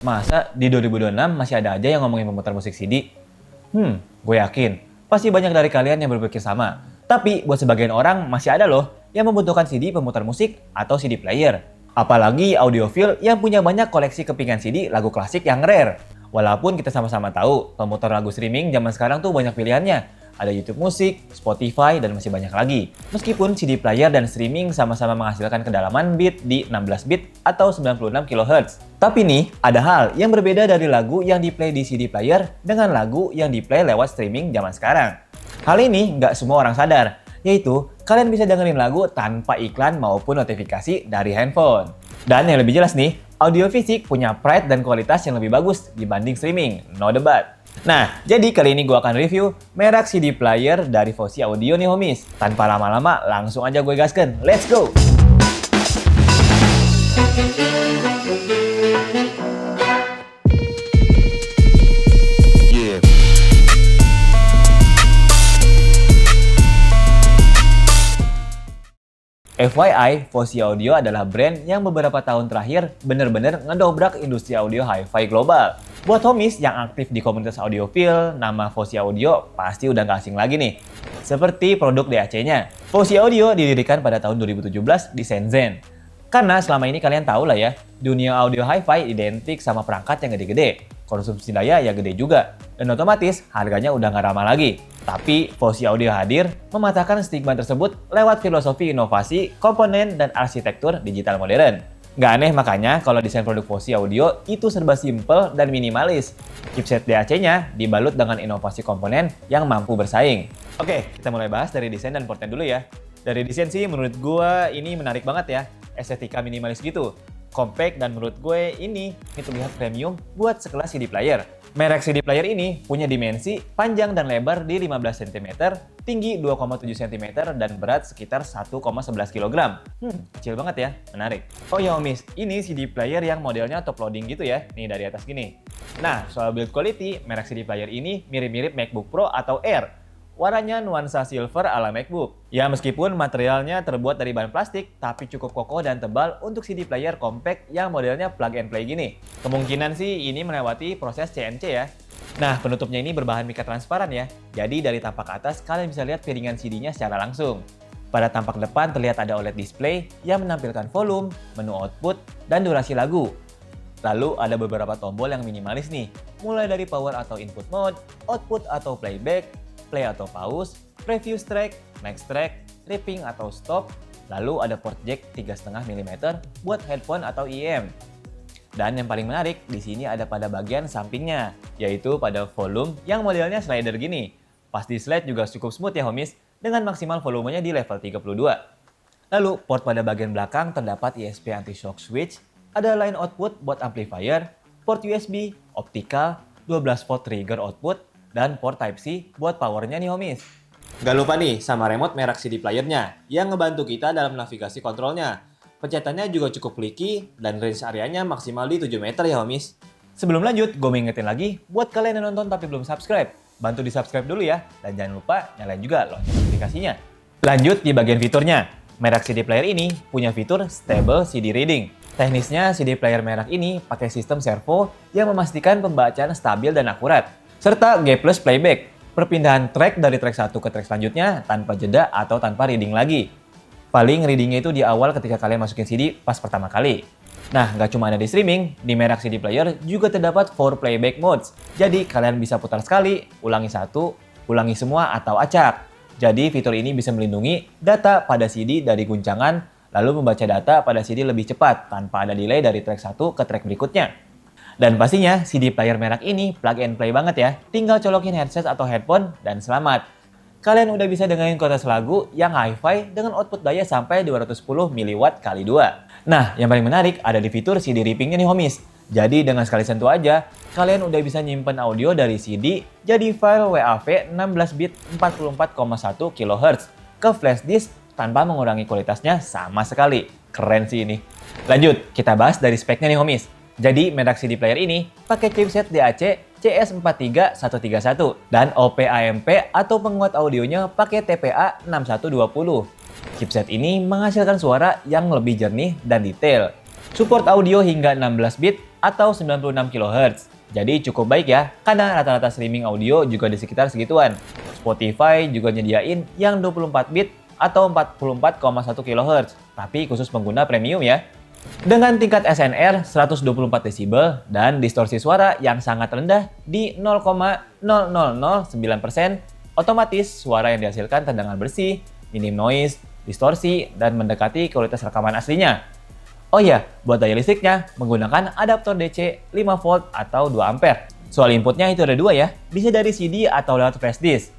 Masa di 2026 masih ada aja yang ngomongin pemutar musik CD? Gue yakin. Pasti banyak dari kalian yang berpikir sama. Tapi buat sebagian orang masih ada loh yang membutuhkan CD pemutar musik atau CD player. Apalagi audiophile yang punya banyak koleksi kepingan CD lagu klasik yang rare. Walaupun kita sama-sama tahu pemutar lagu streaming zaman sekarang tuh banyak pilihannya. Ada YouTube Musik, Spotify, dan masih banyak lagi. Meskipun CD player dan streaming sama-sama menghasilkan kedalaman bit di 16 bit atau 96 kHz. Tapi nih, ada hal yang berbeda dari lagu yang di-play di CD player dengan lagu yang di-play lewat streaming zaman sekarang. Hal ini nggak semua orang sadar, yaitu kalian bisa dengerin lagu tanpa iklan maupun notifikasi dari handphone. Dan yang lebih jelas nih, audio fisik punya pride dan kualitas yang lebih bagus dibanding streaming, no debat. Nah, jadi kali ini gue akan review merek CD player dari Fosi Audio nih homies. Tanpa lama-lama, langsung aja gue gaskan. Let's go! FYI, Fosi Audio adalah brand yang beberapa tahun terakhir bener-bener ngedobrak industri audio hi-fi global. Buat homies yang aktif di komunitas audiophile, nama Fosi Audio pasti udah gak asing lagi nih. Seperti produk DAC-nya. Fosi Audio didirikan pada tahun 2017 di Shenzhen. Karena selama ini kalian tahu lah ya, dunia audio hi-fi identik sama perangkat yang gede-gede. Konsumsi daya ya gede juga. Dan otomatis harganya udah gak ramah lagi. Tapi Fosi Audio hadir mematahkan stigma tersebut lewat filosofi inovasi, komponen, dan arsitektur digital modern. Nggak aneh makanya kalau desain produk Fosi Audio itu serba simple dan minimalis. Chipset DAC-nya dibalut dengan inovasi komponen yang mampu bersaing. Oke, kita mulai bahas dari desain dan portnya dulu ya. Dari desain sih menurut gue ini menarik banget ya. Estetika minimalis gitu. Compact dan menurut gue ini terlihat premium buat sekelas CD player. Merek CD player ini punya dimensi panjang dan lebar di 15 cm, tinggi 2,7 cm, dan berat sekitar 1,11 kg. Kecil banget ya, menarik. Oh ya homies, ini CD player yang modelnya top loading gitu ya, nih dari atas gini. Nah, soal build quality, merek CD player ini mirip-mirip MacBook Pro atau Air. Warnanya nuansa silver ala MacBook. Ya meskipun materialnya terbuat dari bahan plastik, tapi cukup kokoh dan tebal untuk CD player compact yang modelnya plug and play gini. Kemungkinan sih ini melewati proses CNC ya. Nah penutupnya ini berbahan mika transparan ya, jadi dari tampak atas kalian bisa lihat piringan CD-nya secara langsung. Pada tampak depan terlihat ada OLED display yang menampilkan volume, menu output, dan durasi lagu. Lalu ada beberapa tombol yang minimalis nih, mulai dari power atau input mode, output atau playback, play atau pause, preview track, next track, ripping atau stop, lalu ada port jack 3,5 mm buat headphone atau IEM. Dan yang paling menarik, di sini ada pada bagian sampingnya, yaitu pada volume yang modelnya slider gini. Pas di slide juga cukup smooth ya homies, dengan maksimal volumenya di level 32. Lalu port pada bagian belakang terdapat ISP anti-shock switch, ada line output buat amplifier, port USB, optical, 12 volt trigger output, dan port Type-C buat powernya nih homies. Gak lupa nih sama remote merek CD playernya yang ngebantu kita dalam navigasi kontrolnya. Pencetannya juga cukup flicky dan range areanya maksimal di 7 meter ya homies. Sebelum lanjut, gue mengingetin lagi buat kalian yang nonton tapi belum subscribe. Bantu di subscribe dulu ya, dan jangan lupa nyalain juga lonceng notifikasinya. Lanjut di bagian fiturnya. Merek CD player ini punya fitur Stable CD Reading. Teknisnya CD player merek ini pakai sistem servo yang memastikan pembacaan stabil dan akurat. Serta G+ playback, perpindahan track dari track 1 ke track selanjutnya tanpa jeda atau tanpa reading lagi. Paling readingnya itu di awal ketika kalian masukin CD pas pertama kali. Nah, nggak cuma ada di streaming, di merek CD player juga terdapat 4 playback modes. Jadi kalian bisa putar sekali, ulangi satu, ulangi semua, atau acak. Jadi fitur ini bisa melindungi data pada CD dari guncangan, lalu membaca data pada CD lebih cepat tanpa ada delay dari track 1 ke track berikutnya. Dan pastinya CD player merek ini plug and play banget ya. Tinggal colokin headset atau headphone dan selamat. Kalian udah bisa dengerin kualitas lagu yang hi-fi dengan output daya sampai 210 mW x 2. Nah, yang paling menarik ada di fitur CD rippingnya nih homies. Jadi dengan sekali sentuh aja, kalian udah bisa nyimpen audio dari CD jadi file WAV 16 bit 44,1 kHz ke flash disk tanpa mengurangi kualitasnya sama sekali. Keren sih ini. Lanjut, kita bahas dari speknya nih homies. Jadi merek CD player ini pakai chipset DAC CS43131 dan OP-AMP atau penguat audionya pakai TPA 6120. Chipset ini menghasilkan suara yang lebih jernih dan detail. Support audio hingga 16 bit atau 96 kHz. Jadi cukup baik ya, karena rata-rata streaming audio juga di sekitar segituan. Spotify juga nyediain yang 24 bit atau 44,1 kHz, tapi khusus pengguna premium ya. Dengan tingkat SNR 124 desibel dan distorsi suara yang sangat rendah di 0,0009%, otomatis suara yang dihasilkan terdengar bersih, minim noise, distorsi, dan mendekati kualitas rekaman aslinya. Oh iya, buat daya listriknya menggunakan adaptor DC 5V atau 2 ampere. Soal inputnya itu ada dua ya, bisa dari CD atau lewat flash disk.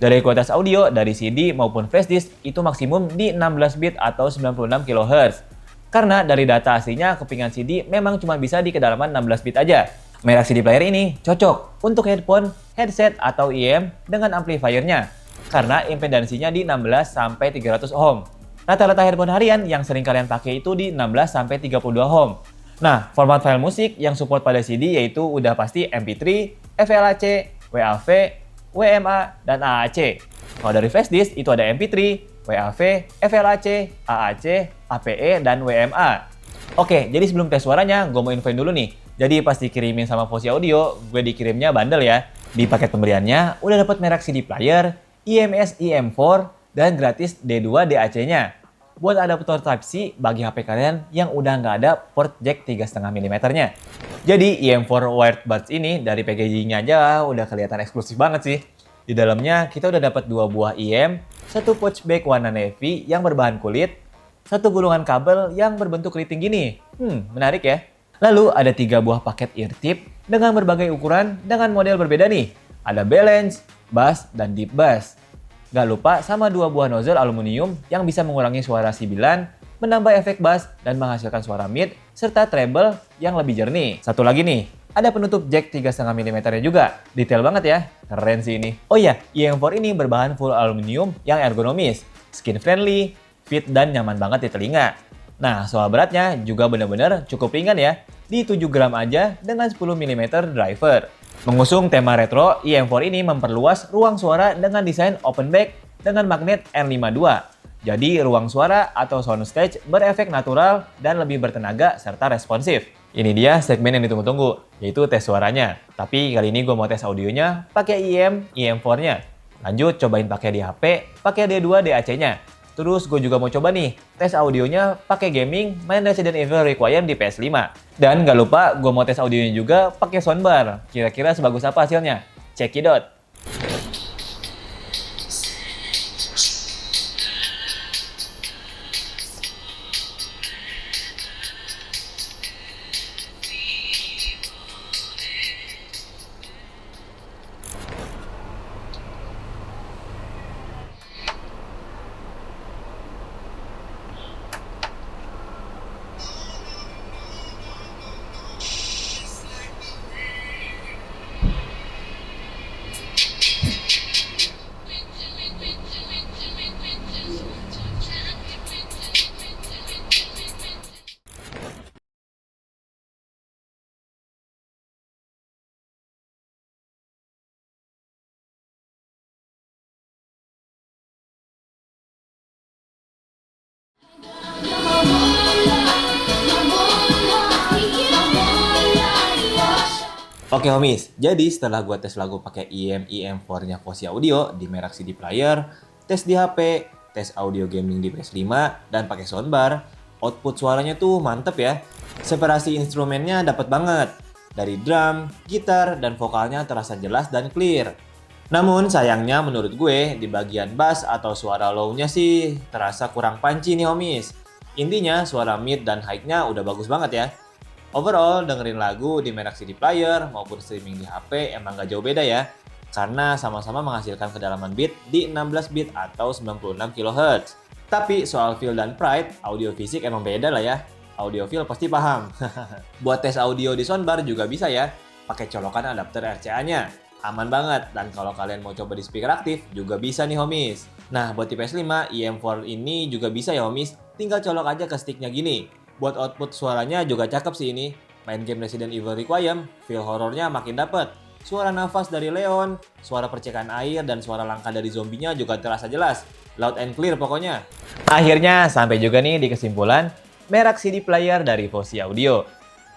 Dari kualitas audio dari CD maupun flash disk itu maksimum di 16 bit atau 96 kHz. Karena dari data aslinya kepingan CD memang cuma bisa di kedalaman 16 bit aja. Merek CD player ini cocok untuk headphone, headset, atau IEM dengan amplifiernya. Karena impedansinya di 16 sampai 300 ohm. Rata-rata headphone harian yang sering kalian pakai itu di 16 sampai 32 ohm. Nah, format file musik yang support pada CD yaitu udah pasti MP3, FLAC, WAV, WMA, dan AAC. Kalau dari flash disk itu ada MP3, WAV, FLAC, AAC, APE, dan WMA. Oke, jadi sebelum tes suaranya, gue mau infoin dulu nih. Jadi pas dikirimin sama Fosi Audio, gue dikirimnya bandel ya. Di paket pemberiannya, udah dapat merek CD player, IMS IM4, dan gratis D2 DAC-nya. Buat adaptor Type-C bagi HP kalian yang udah nggak ada port jack 3,5 mm-nya. Jadi IM4 wired buds ini dari packaging-nya aja udah kelihatan eksklusif banget sih. Di dalamnya kita udah dapat 2 buah IM, 1 pouch bag warna navy yang berbahan kulit, 1 gulungan kabel yang berbentuk keriting gini. Menarik ya. Lalu ada 3 buah paket ear tip dengan berbagai ukuran dengan model berbeda nih. Ada balance, bass, dan deep bass. Gak lupa sama 2 buah nozzle aluminium yang bisa mengurangi suara sibilan, menambah efek bass, dan menghasilkan suara mid, serta treble yang lebih jernih. Satu lagi nih, ada penutup jack 3,5 mm-nya juga. Detail banget ya, keren sih ini. Oh iya, IM4 ini berbahan full aluminium yang ergonomis, skin friendly, fit, dan nyaman banget di telinga. Nah, soal beratnya juga bener-bener cukup ringan ya, di 7 gram aja dengan 10 mm driver. Mengusung tema retro, IM4 ini memperluas ruang suara dengan desain open back dengan magnet N52. Jadi ruang suara atau soundstage berefek natural dan lebih bertenaga serta responsif. Ini dia segmen yang ditunggu-tunggu, yaitu tes suaranya. Tapi kali ini gue mau tes audionya pakai IM4-nya. Lanjut cobain pakai di HP, pakai D2 DAC-nya. Terus gue juga mau coba nih, tes audionya pakai gaming main Resident Evil Requiem di PS5. Dan gak lupa gue mau tes audionya juga pakai soundbar. Kira-kira sebagus apa hasilnya? Check it out! Oke homies, jadi setelah gue tes lagu pakai IM4-nya Fosi Audio di merek CD player, tes di HP, tes audio gaming di PS5, dan pakai soundbar, output suaranya tuh mantep ya. Separasi instrumennya dapet banget. Dari drum, gitar, dan vokalnya terasa jelas dan clear. Namun sayangnya menurut gue, di bagian bass atau suara low-nya sih terasa kurang punchy nih homies. Intinya suara mid dan high-nya udah bagus banget ya. Overall, dengerin lagu di merek CD player maupun streaming di HP emang gak jauh beda ya. Karena sama-sama menghasilkan kedalaman beat di 16 bit atau 96 kHz. Tapi soal feel dan pride, audio fisik emang beda lah ya. Audiophile pasti paham. Buat tes audio di soundbar juga bisa ya. Pakai colokan adapter RCA-nya. Aman banget, dan kalau kalian mau coba di speaker aktif juga bisa nih homies. Nah, buat di PS5, IM4 ini juga bisa ya homies. Tinggal colok aja ke sticknya gini. Buat output suaranya juga cakep sih ini. Main game Resident Evil Requiem, feel horornya makin dapet. Suara nafas dari Leon, suara percikan air, dan suara langkah dari zombinya juga terasa jelas. Loud and clear pokoknya. Akhirnya sampai juga nih di kesimpulan merek CD player dari Fosi Audio.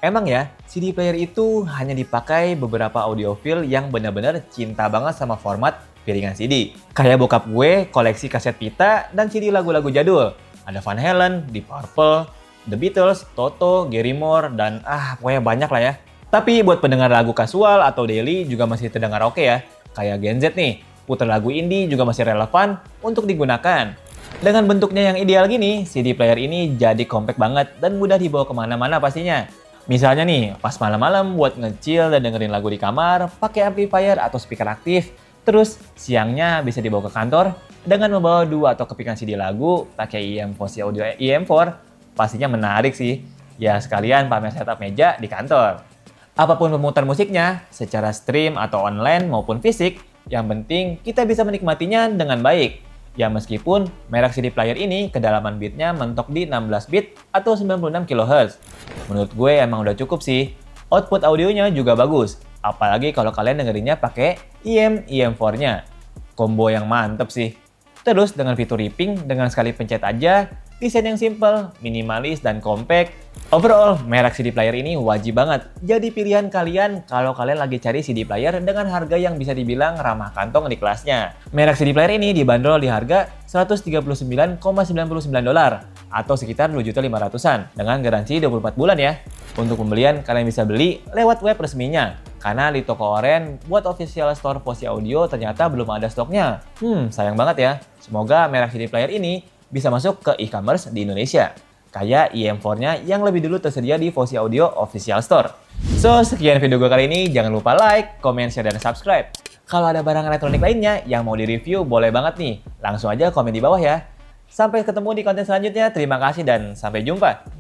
Emang ya, CD player itu hanya dipakai beberapa audiophile yang benar-benar cinta banget sama format piringan CD. Kayak bokap gue koleksi kaset pita dan CD lagu-lagu jadul. Ada Van Halen, Deep Purple, The Beatles, Toto, Gary Moore, dan pokoknya banyak lah ya. Tapi buat pendengar lagu kasual atau daily juga masih terdengar oke ya. Kayak Gen Z nih, putar lagu indie juga masih relevan untuk digunakan. Dengan bentuknya yang ideal gini, CD player ini jadi compact banget dan mudah dibawa kemana-mana pastinya. Misalnya nih, pas malam-malam buat nge-chill dan dengerin lagu di kamar, pakai amplifier atau speaker aktif. Terus siangnya bisa dibawa ke kantor dengan membawa 2 atau kepingan CD lagu pakai IM Fosi Audio IM4. Pastinya menarik sih. Ya sekalian pamer setup meja di kantor. Apapun pemutar musiknya, secara stream atau online maupun fisik, yang penting kita bisa menikmatinya dengan baik. Ya meskipun merek CD player ini kedalaman bitnya mentok di 16 bit atau 96 kHz. Menurut gue emang udah cukup sih. Output audionya juga bagus, apalagi kalau kalian dengerinnya pakai IM4-nya. Combo yang mantep sih. Terus dengan fitur ripping dengan sekali pencet aja, desain yang simple, minimalis, dan compact. Overall, merek CD player ini wajib banget jadi pilihan kalian kalau kalian lagi cari CD player dengan harga yang bisa dibilang ramah kantong di kelasnya. Merek CD player ini dibanderol di harga $139,99 atau sekitar 2.500-an dengan garansi 24 bulan ya. Untuk pembelian kalian bisa beli lewat web resminya karena di toko oren buat official store Fosi Audio ternyata belum ada stoknya. Sayang banget ya. Semoga merek CD player ini bisa masuk ke e-commerce di Indonesia. Kayak IM4-nya yang lebih dulu tersedia di Fosi Audio Official Store. So, sekian video gue kali ini. Jangan lupa like, comment, share, dan subscribe. Kalau ada barang elektronik lainnya yang mau di-review, boleh banget nih. Langsung aja komen di bawah ya. Sampai ketemu di konten selanjutnya. Terima kasih dan sampai jumpa.